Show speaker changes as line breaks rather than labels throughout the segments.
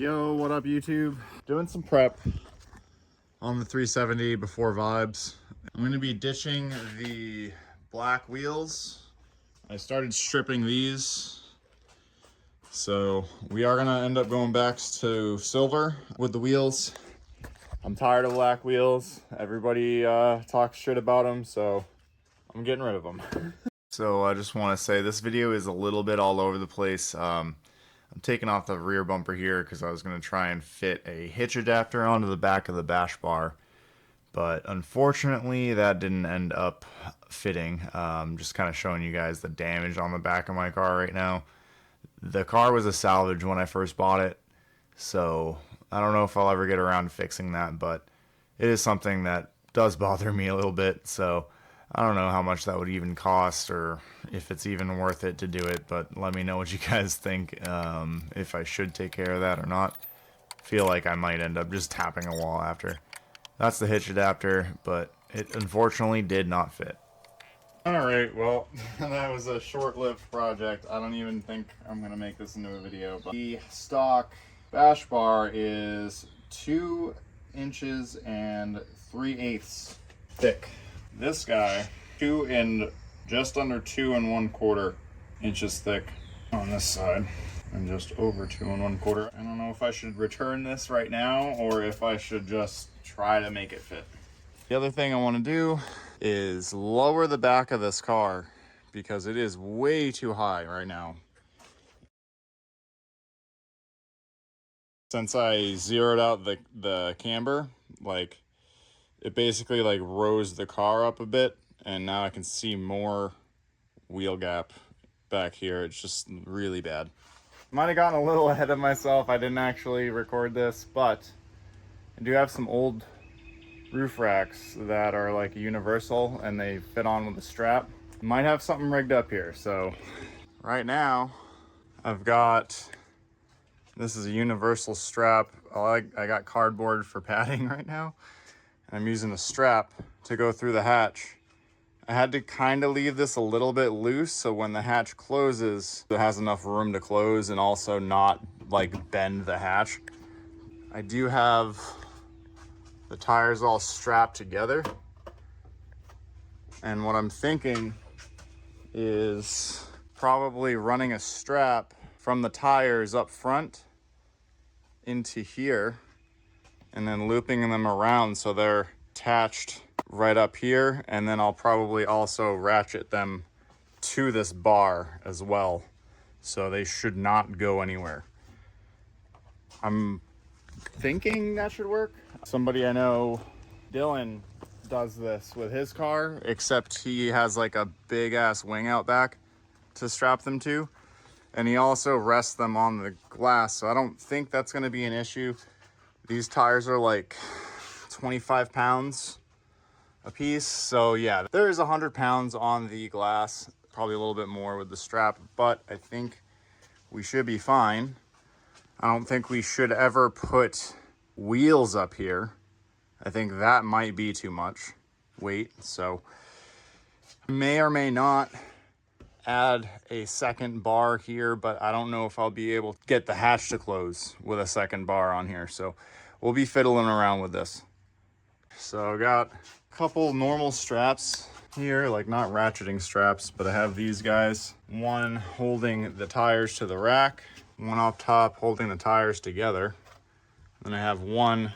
Yo, what up YouTube? Doing some prep on the 370 before vibes. I'm going to be ditching the black wheels. I started stripping these. So we are going to end up going back to silver with the wheels. I'm tired of black wheels. Everybody talks shit about them, so I'm getting rid of them. So I just want to say this video is a little bit all over the place. I'm taking off the rear bumper here because I was going to try and fit a hitch adapter onto the back of the bash bar. But unfortunately, that didn't end up fitting. Just kind of showing you guys the damage on the back of my car right now. The car was a salvage when I first bought it, so I don't know if I'll ever get around to fixing that, but it is something that does bother me a little bit, so I don't know how much that would even cost or if it's even worth it to do it, but let me know what you guys think, if I should take care of that or not. I feel like I might end up just tapping a wall after. That's the hitch adapter, but it unfortunately did not fit. Alright, well, that was a short-lived project. I don't even think I'm going to make this into a video, but the stock bash bar is 2 inches and 3/8 thick. This guy, just under 2 1/4 inches thick on this side, and just over 2 1/4. I don't know if I should return this right now or if I should just try to make it fit. The other thing I want to do is lower the back of this car because it is way too high right now. Since I zeroed out the camber, like it basically like rose the car up a bit, and now I can see more wheel gap back here. It's just really bad. Might have gotten a little ahead of myself. I didn't actually record this, but I do have some old roof racks that are like universal and they fit on with a strap. Might have something rigged up here. So right now I've got, this is a universal strap. I got cardboard for padding right now. I'm using a strap to go through the hatch. I had to kind of leave this a little bit loose so when the hatch closes, it has enough room to close and also not like bend the hatch. I do have the tires all strapped together. And what I'm thinking is probably running a strap from the tires up front into here and then looping them around so they're attached right up here, and then I'll probably also ratchet them to this bar as well, so they should not go anywhere. I'm thinking that should work. Somebody I know, Dylan, does this with his car, except he has like a big ass wing out back to strap them to, and he also rests them on the glass, so I don't think that's going to be an issue. These tires are like 25 pounds a piece, so yeah, there is 100 pounds on the glass, probably a little bit more with the strap, but I think we should be fine. I don't think we should ever put wheels up here. I think that might be too much weight, so may or may not add a second bar here, but I don't know if I'll be able to get the hatch to close with a second bar on here, so we'll be fiddling around with this. So I got a couple normal straps here, like not ratcheting straps, but I have these guys. One holding the tires to the rack, one up top holding the tires together. Then I have one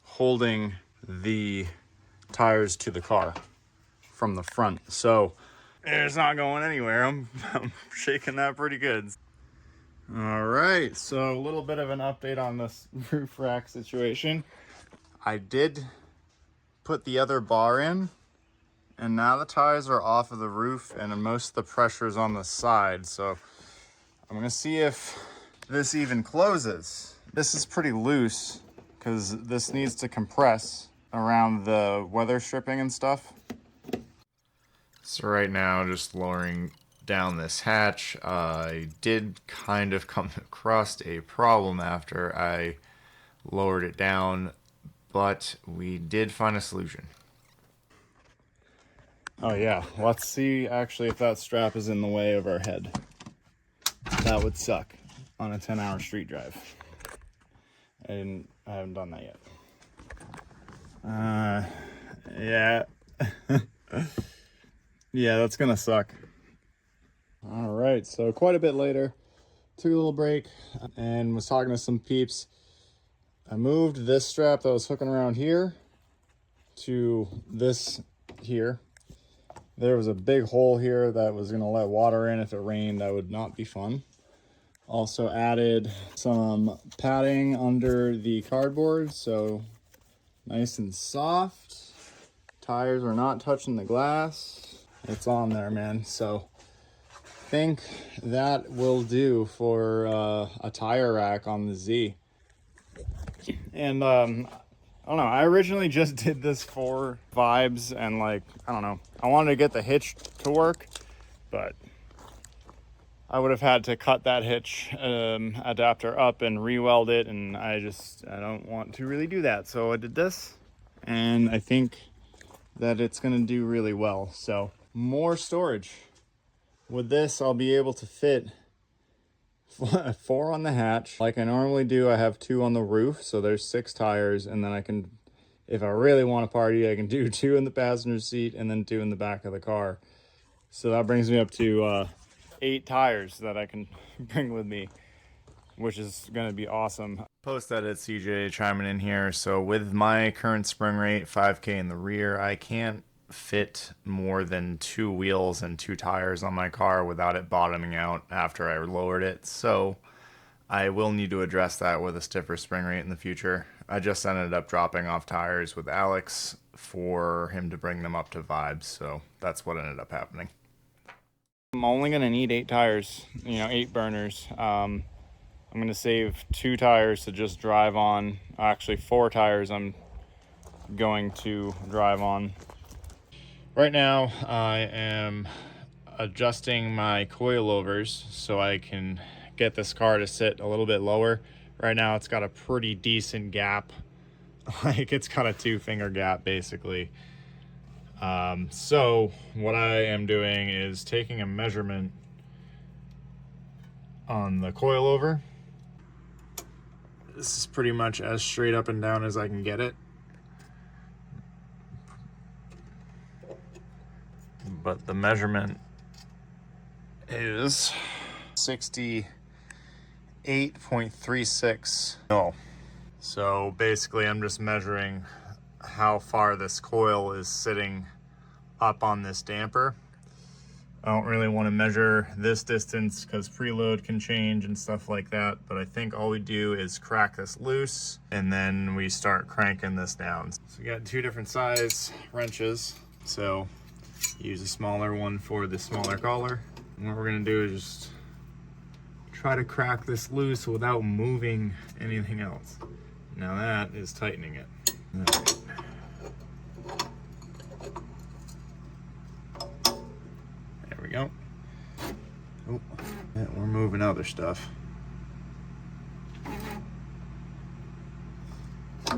holding the tires to the car from the front. So it's not going anywhere. I'm shaking that pretty good. All right, so a little bit of an update on this roof rack situation. I did put the other bar in, and now the tires are off of the roof and most of the pressure is on the side. So I'm gonna see if this even closes. This is pretty loose because this needs to compress around the weather stripping and stuff. So right now, just lowering down this hatch, I did kind of come across a problem after I lowered it down, but we did find a solution. Oh yeah, let's see actually if that strap is in the way of our head. That would suck on a 10-hour street drive. I haven't done that yet. Yeah. Yeah, that's gonna suck. All right, so quite a bit later, took a little break and was talking to some peeps. I moved this strap that was hooking around here to this here. There was a big hole here that was gonna let water in. If it rained, that would not be fun. Also added some padding under the cardboard, so nice and soft. Tires are not touching the glass. It's on there, man. So I think that will do for a tire rack on the Z. And I don't know, I originally just did this for vibes and like, I don't know, I wanted to get the hitch to work, but I would have had to cut that hitch adapter up and re-weld it, and I don't want to really do that. So I did this, and I think that it's gonna do really well. So more storage. With this, I'll be able to fit 4 on the hatch. Like I normally do, I have 2 on the roof, so there's 6 tires, and then I can, if I really want to party, I can do 2 in the passenger seat and then 2 in the back of the car. So that brings me up to 8 tires that I can bring with me, which is gonna be awesome. Post edit CJ chiming in here. So with my current spring rate, 5K in the rear, I can't fit more than 2 wheels and 2 tires on my car without it bottoming out after I lowered it. So I will need to address that with a stiffer spring rate in the future. I just ended up dropping off tires with Alex for him to bring them up to vibes. So that's what ended up happening. I'm only gonna need 8 tires, 8 burners. I'm gonna save 2 tires to just drive on. Actually, 4 tires I'm going to drive on. Right now, I am adjusting my coilovers so I can get this car to sit a little bit lower. Right now, it's got a pretty decent gap. Like it's got a 2-finger gap basically. So what I am doing is taking a measurement on the coilover. This is pretty much as straight up and down as I can get it. But the measurement is 68.36 mil. So basically I'm just measuring how far this coil is sitting up on this damper. I don't really want to measure this distance because preload can change and stuff like that, but I think all we do is crack this loose and then we start cranking this down. So we got 2 different size wrenches, so use a smaller one for the smaller collar. And what we're gonna do is just try to crack this loose without moving anything else. Now that is tightening it. All right. There we go. Oh, yeah, we're moving other stuff. I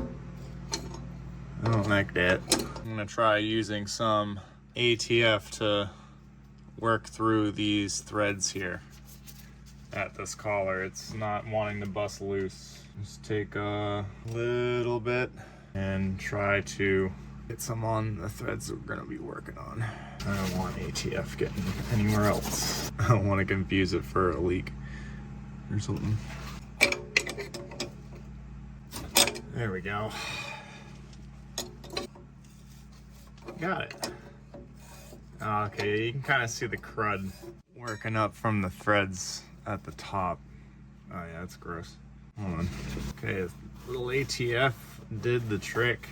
don't like that. I'm gonna try using some ATF to work through these threads here at this collar. It's not wanting to bust loose. Just take a little bit and try to get some on the threads we're gonna be working on. I don't want ATF getting anywhere else. I don't want to confuse it for a leak or something. There we go. Got it. Okay, you can kind of see the crud working up from the threads at the top. Oh yeah, that's gross. Hold on. Okay, little ATF did the trick.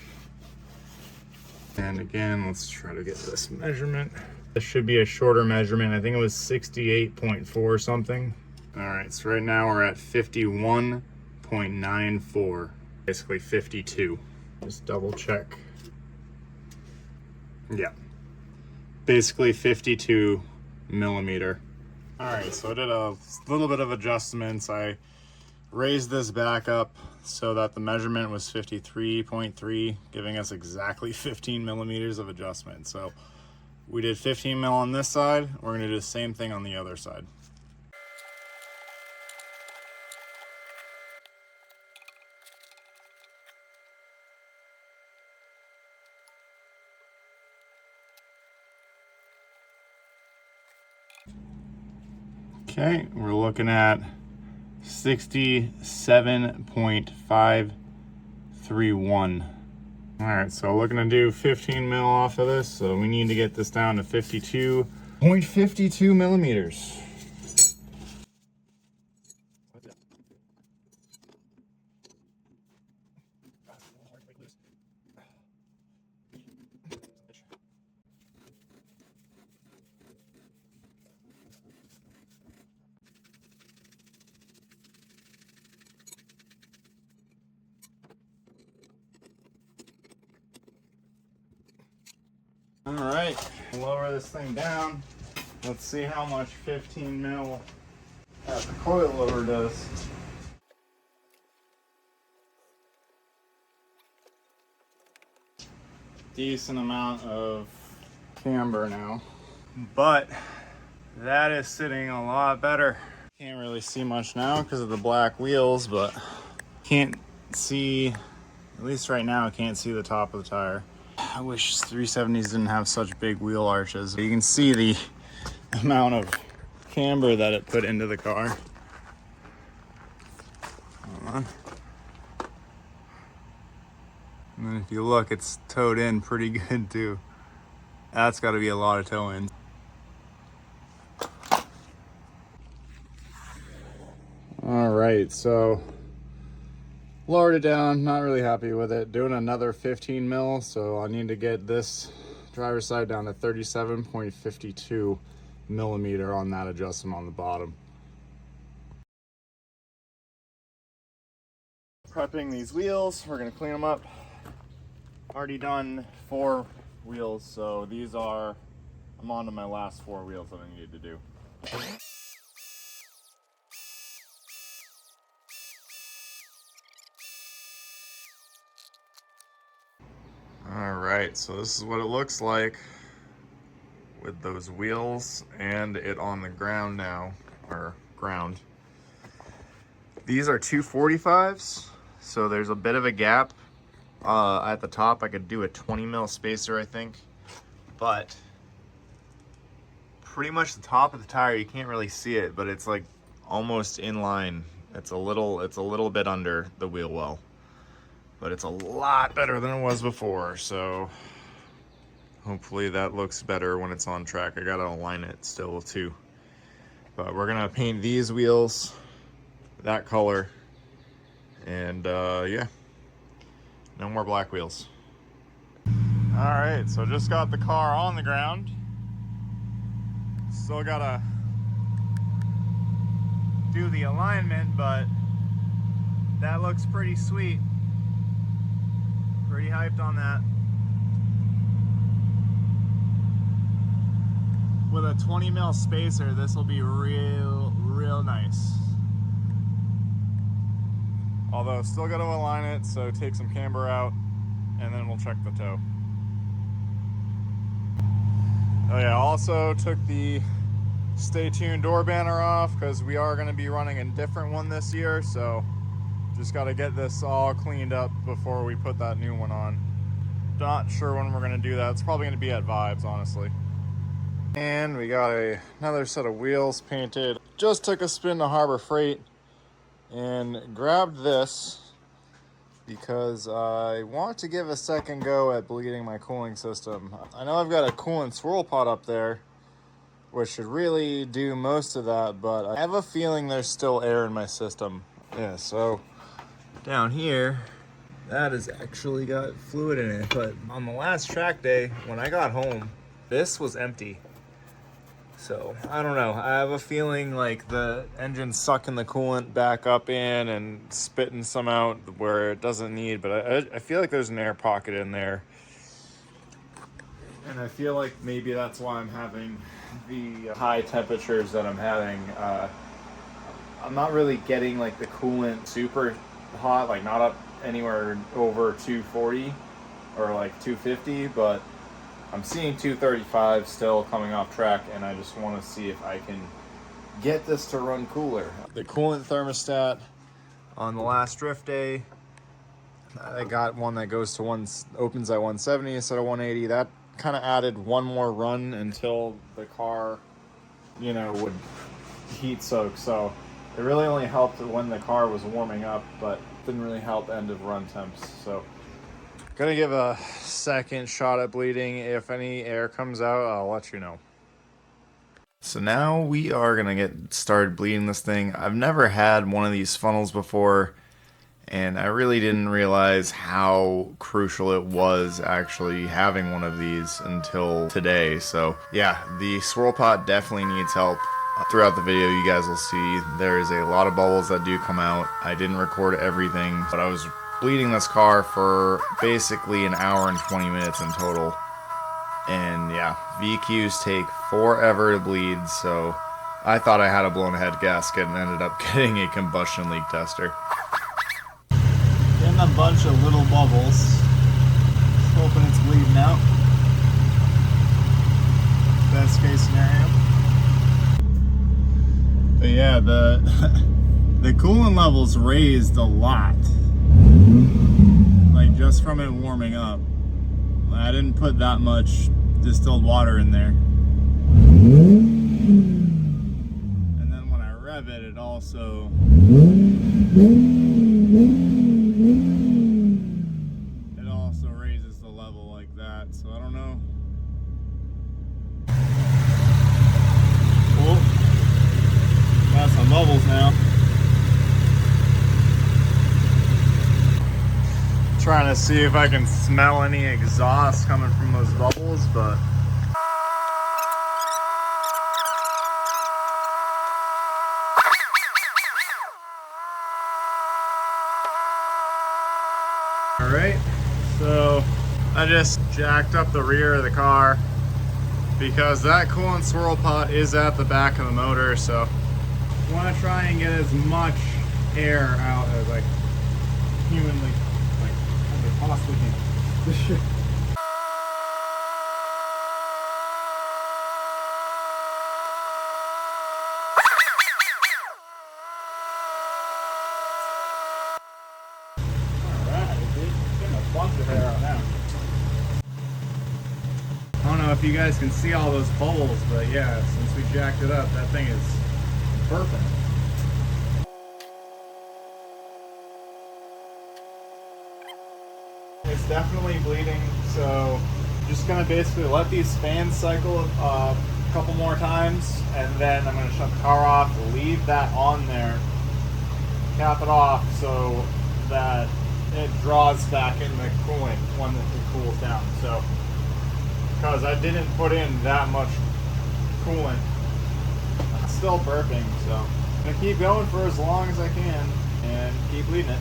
And again, let's try to get this measurement. This should be a shorter measurement. I think it was 68.4 something. All right, so right now we're at 51.94, basically 52. Just double check. Yeah, basically 52 millimeter. All right, so I did a little bit of adjustments. I raised this back up so that the measurement was 53.3, giving us exactly 15 millimeters of adjustment. So we did 15 mil on this side. We're gonna do the same thing on the other side. Okay, we're looking at 67.531. All right, so looking to do 15 mil off of this, so we need to get this down to 52.52 millimeters. All right, lower this thing down. Let's see how much 15 mil at the coil lower does. Decent amount of camber now, but that is sitting a lot better. Can't really see much now because of the black wheels, but can't see, at least right now, can't see the top of the tire. I wish 370s didn't have such big wheel arches. You can see the amount of camber that it put into the car. Hold on. And then if you look, it's towed in pretty good too. That's got to be a lot of tow in. All right, so lowered it down, not really happy with it. Doing another 15 mil, so I need to get this driver's side down to 37.52 millimeter on that adjustment on the bottom. Prepping these wheels, we're gonna clean them up. Already done 4 wheels, so these are, I'm on to my last 4 wheels that I need to do. All right, so this is what it looks like with those wheels and it on the ground now, or ground. These are 245s, so there's a bit of a gap. At the top, I could do a 20 mil spacer, I think, but pretty much the top of the tire, you can't really see it, but it's like almost in line. It's a little bit under the wheel well. But it's a lot better than it was before, so hopefully that looks better when it's on track. I gotta align it still too. But we're gonna paint these wheels that color, and yeah, no more black wheels. All right, so just got the car on the ground. Still gotta do the alignment, but that looks pretty sweet. Pretty hyped on that. With a 20 mil spacer, this will be real nice. Although still got to align it, so take some camber out and then we'll check the toe. Oh yeah, also took the stay tuned door banner off because we are going to be running a different one this year, so just got to get this all cleaned up before we put that new one on. Not sure when we're going to do that. It's probably going to be at Vibes, honestly. And we got another set of wheels painted. Just took a spin to Harbor Freight and grabbed this because I want to give a second go at bleeding my cooling system. I know I've got a coolant swirl pot up there, which should really do most of that, but I have a feeling there's still air in my system. Yeah, so down here, that has actually got fluid in it, but on the last track day, when I got home, this was empty. So, I don't know. I have a feeling like the engine's sucking the coolant back up in and spitting some out where it doesn't need, but I feel like there's an air pocket in there. And I feel like maybe that's why I'm having the high temperatures that I'm having. I'm not really getting like the coolant super hot, like not up anywhere over 240 or like 250, but I'm seeing 235 still coming off track, and I just want to see if I can get this to run cooler. The coolant thermostat on the last drift day, I got one that goes to opens at 170 instead of 180. That kind of added one more run until the car, you know, would heat soak, so it really only helped when the car was warming up, but didn't really help end of run temps. So gonna give a second shot at bleeding. If any air comes out, I'll let you know. So now we are gonna get started bleeding this thing. I've never had one of these funnels before, and I really didn't realize how crucial it was actually having one of these until today. So yeah, the swirl pot definitely needs help. Throughout the video, you guys will see there is a lot of bubbles that do come out. I didn't record everything, but I was bleeding this car for basically an hour and 20 minutes in total. And yeah, VQs take forever to bleed, so I thought I had a blown head gasket and ended up getting a combustion leak tester. Getting a bunch of little bubbles. Just hoping it's bleeding out. Best case scenario. But yeah, the coolant levels raised a lot. Like just from it warming up. I didn't put that much distilled water in there. And then when I rev it, it also raises the level like that. So I don't know. Cool. Got some bubbles now. Trying to see if I can smell any exhaust coming from those bubbles, but alright, so I just jacked up the rear of the car because that coolant swirl pot is at the back of the motor, so I want to try and get as much air out as I humanly possibly can. Alright, getting a bunch of air out now. I don't know if you guys can see all those bubbles, but yeah, since we jacked it up, that thing is burping. It's definitely bleeding, so just gonna basically let these fans cycle a couple more times, and then I'm gonna shut the car off, leave that on there, cap it off so that it draws back in the coolant when it cools down. So, because I didn't put in that much coolant, it's still burping, so I'm gonna keep going for as long as I can and keep bleeding it.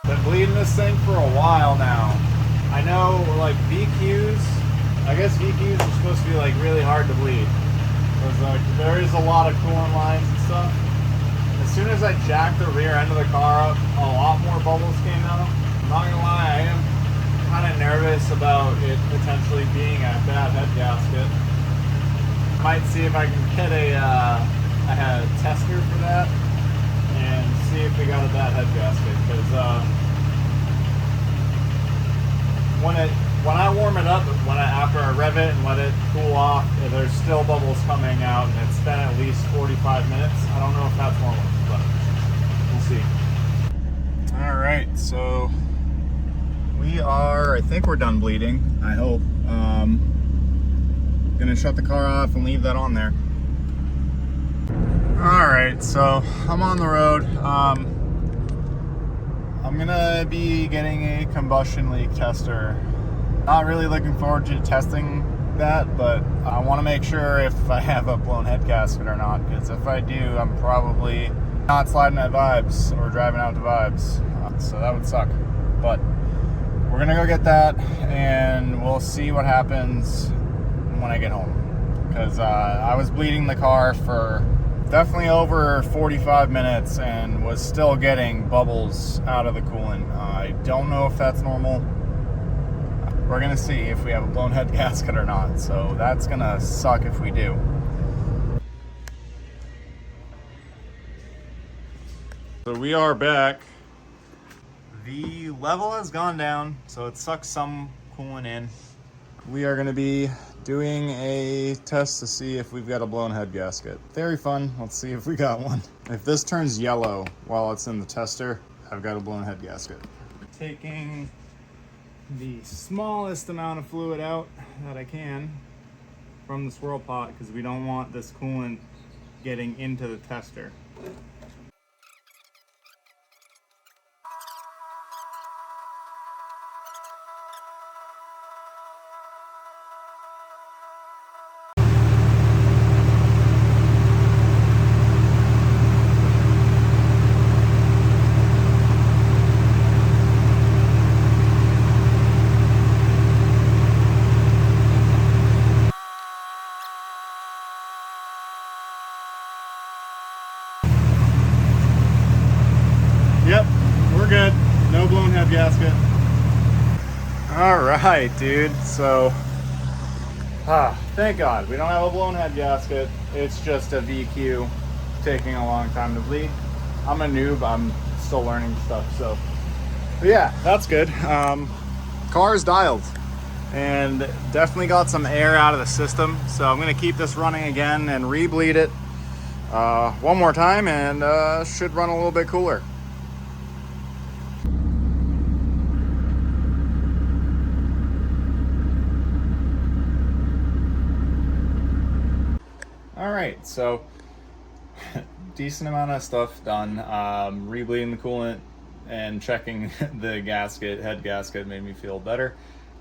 Been bleeding this thing for a while now. I know, like VQs, I guess VQs are supposed to be like really hard to bleed. Because like there is a lot of coolant lines and stuff. As soon as I jacked the rear end of the car up, a lot more bubbles came out. I'm not gonna lie, I am kind of nervous about it potentially being a bad head gasket. Might see if I can get I had a tester for that and see if we got a bad head gasket, because when I warm it up, after I rev it and let it cool off, there's still bubbles coming out, and it's been at least 45 minutes. I don't know if that's normal, but we'll see. All right, so I think we're done bleeding, I hope. Gonna shut the car off and leave that on there. All right, so I'm on the road. I'm gonna be getting a combustion leak tester. Not really looking forward to testing that, but I want to make sure if I have a blown head gasket or not, because if I do, I'm probably not sliding at Vibes or driving out to Vibes, so that would suck. But we're gonna go get that, and we'll see what happens when I get home, because I was bleeding the car for definitely over 45 minutes and was still getting bubbles out of the coolant. I don't know if that's normal. We're gonna see if we have a blown head gasket or not, so that's gonna suck if we do. we are back. The level has gone down, so it sucks some coolant in. We are gonna be doing a test to see if we've got a blown head gasket. Very fun. Let's see if we got one. If this turns yellow while it's in the tester, I've got a blown head gasket. Taking the smallest amount of fluid out that I can from the swirl pot because we don't want this coolant getting into the tester. Yep, we're good. No blown head gasket. All right, dude. So, thank God we don't have a blown head gasket. It's just a VQ taking a long time to bleed. I'm a noob. I'm still learning stuff. So, but yeah, that's good. Car's dialed and definitely got some air out of the system. So I'm gonna keep this running again and re-bleed it one more time, and should run a little bit cooler. All right, so decent amount of stuff done. Rebleeding the coolant and checking the gasket, head gasket, made me feel better.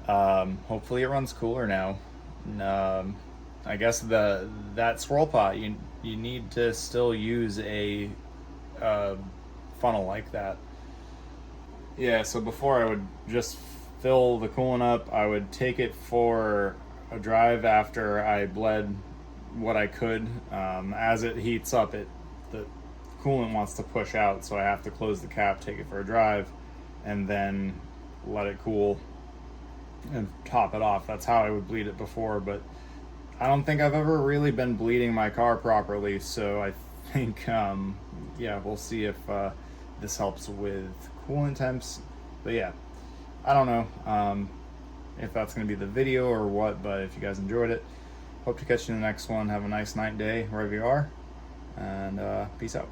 Hopefully it runs cooler now. I guess that swirl pot, you need to still use a funnel like that. Yeah, so before I would just fill the coolant up. I would take it for a drive after I bled what I could. As it heats up, the coolant wants to push out, so I have to close the cap, take it for a drive, and then let it cool and top it off. That's how I would bleed it before, but I don't think I've ever really been bleeding my car properly, so I think yeah, we'll see if this helps with coolant temps. But yeah, I don't know if that's going to be the video or what, but if you guys enjoyed it, hope to catch you in the next one. Have a nice night, day, wherever you are, and peace out.